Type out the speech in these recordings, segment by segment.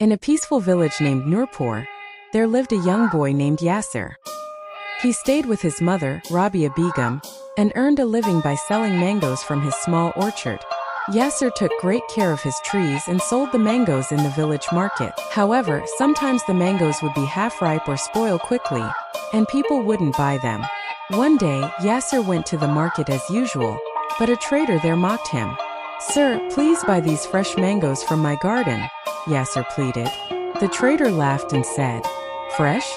In a peaceful village named Nurpur, there lived a young boy named Yasir. He stayed with his mother, Rabia Begum, and earned a living by selling mangoes from his small orchard. Yasir took great care of his trees and sold the mangoes in the village market. However, sometimes the mangoes would be half-ripe or spoil quickly, and people wouldn't buy them. One day, Yasir went to the market as usual, but a trader there mocked him. "Sir, please buy these fresh mangoes from my garden," Yasir pleaded. The trader laughed and said, "Fresh?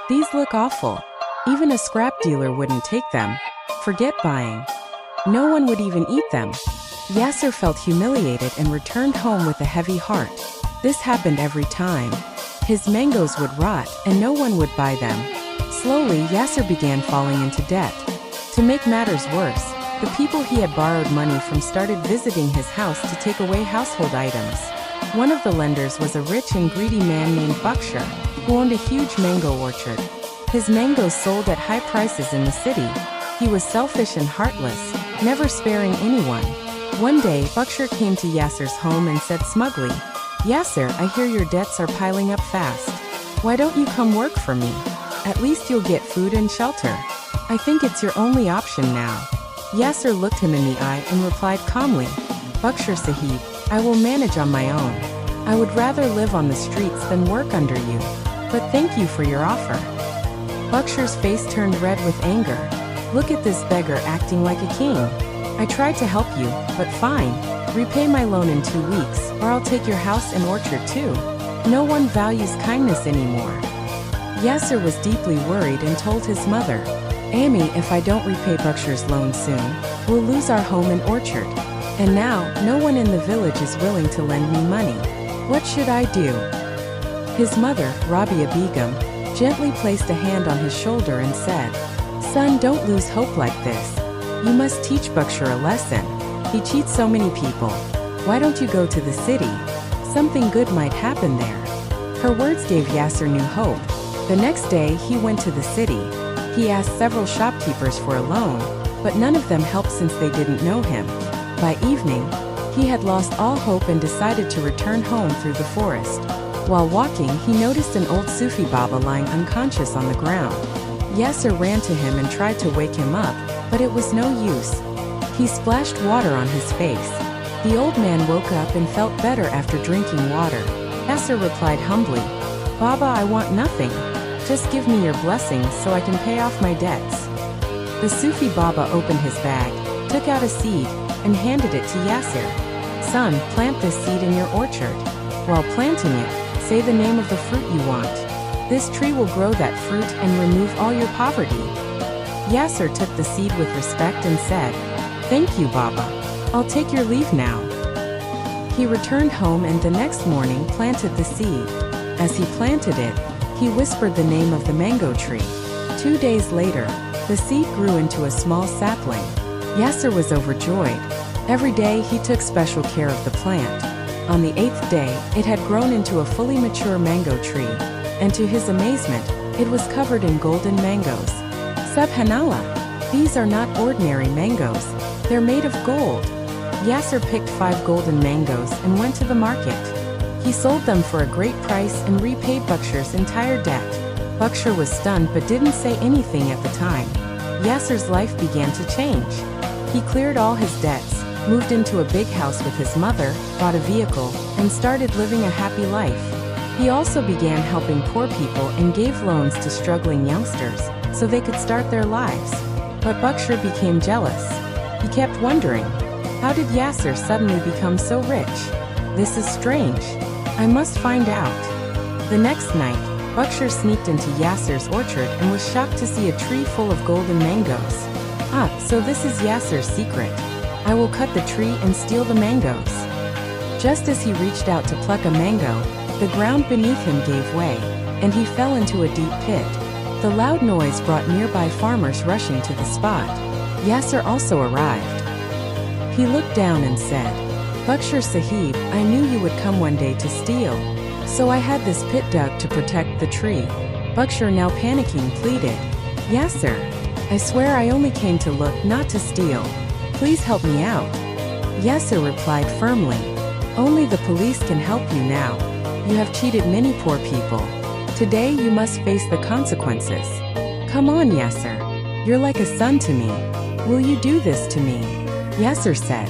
These look awful. Even a scrap dealer wouldn't take them. Forget buying. No one would even eat them." Yasir felt humiliated and returned home with a heavy heart. This happened every time. His mangoes would rot and no one would buy them. Slowly, Yasir began falling into debt. To make matters worse, the people he had borrowed money from started visiting his house to take away household items. One of the lenders was a rich and greedy man named Bakshar, who owned a huge mango orchard. His mangoes sold at high prices in the city. He was selfish and heartless, never sparing anyone. One day, Bakshar came to Yasir's home and said smugly, "Yasir, I hear your debts are piling up fast. Why don't you come work for me? At least you'll get food and shelter. I think it's your only option now." Yasir looked him in the eye and replied calmly, "Bakshar Sahib, I will manage on my own. I would rather live on the streets than work under you. But thank you for your offer." Bakshar's face turned red with anger. "Look at this beggar acting like a king. I tried to help you, but fine. Repay my loan in 2 weeks, or I'll take your house and orchard too. No one values kindness anymore." Yasir was deeply worried and told his mother, "Amy, if I don't repay Bakshar's loan soon, we'll lose our home and orchard. And now, no one in the village is willing to lend me money. What should I do?" His mother, Rabia Begum, gently placed a hand on his shoulder and said, "Son, don't lose hope like this. You must teach Bakshar a lesson. He cheats so many people. Why don't you go to the city? Something good might happen there." Her words gave Yasir new hope. The next day, he went to the city. He asked several shopkeepers for a loan, but none of them helped since they didn't know him. By evening, he had lost all hope and decided to return home through the forest. While walking, he noticed an old Sufi Baba lying unconscious on the ground. Yasir ran to him and tried to wake him up, but it was no use. He splashed water on his face. The old man woke up and felt better after drinking water. Yasir replied humbly, "Baba, I want nothing. Just give me your blessings so I can pay off my debts." The Sufi Baba opened his bag, took out a seed, and handed it to Yasir. "Son, plant this seed in your orchard. While planting it, say the name of the fruit you want. This tree will grow that fruit and remove all your poverty." Yasir took the seed with respect and said, "Thank you, Baba. I'll take your leave now." He returned home and the next morning planted the seed. As he planted it, he whispered the name of the mango tree. 2 days later, the seed grew into a small sapling. Yasir was overjoyed. Every day he took special care of the plant. On the 8th day, it had grown into a fully mature mango tree, and to his amazement, it was covered in golden mangoes. Subhanallah! These are not ordinary mangoes. They're made of gold. Yasir picked 5 golden mangoes and went to the market. He sold them for a great price and repaid Bakshar's entire debt. Bakshar was stunned but didn't say anything at the time. Yasir's life began to change. He cleared all his debts, moved into a big house with his mother, bought a vehicle, and started living a happy life. He also began helping poor people and gave loans to struggling youngsters, so they could start their lives. But Bakshar became jealous. He kept wondering, how did Yasir suddenly become so rich? This is strange. I must find out. The next night, Bakshar sneaked into Yasir's orchard and was shocked to see a tree full of golden mangoes. "Ah, so this is Yasir's secret. I will cut the tree and steal the mangoes." Just as he reached out to pluck a mango, the ground beneath him gave way, and he fell into a deep pit. The loud noise brought nearby farmers rushing to the spot. Yasir also arrived. He looked down and said, "Bakshar Sahib, I knew you would come one day to steal. So I had this pit dug to protect the tree." Bakshar, now panicking, pleaded, "Yasir, I swear I only came to look, not to steal. Please help me out." Yasir replied firmly, "Only the police can help you now. You have cheated many poor people. Today you must face the consequences. Come on, Yasir. You're like a son to me. Will you do this to me? Yasir said.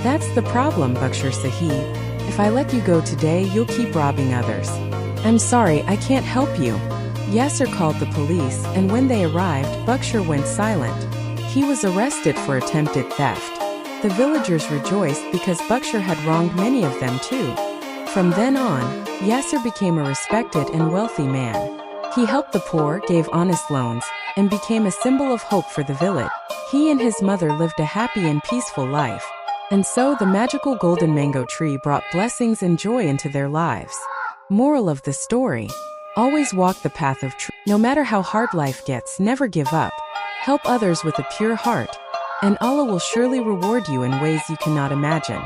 That's the problem, Bakshir Sahib. If I let you go today, you'll keep robbing others. I'm sorry, I can't help you. Yasir called the police, and when they arrived, Bakshir went silent. He was arrested for attempted theft. The villagers rejoiced because Bakshir had wronged many of them too. From then on, Yasir became a respected and wealthy man. He helped the poor, gave honest loans, and became a symbol of hope for the village. He and his mother lived a happy and peaceful life. And so the magical golden mango tree brought blessings and joy into their lives. Moral of the story: always walk the path of truth. No matter how hard life gets, never give up. Help others with a pure heart, and Allah will surely reward you in ways you cannot imagine.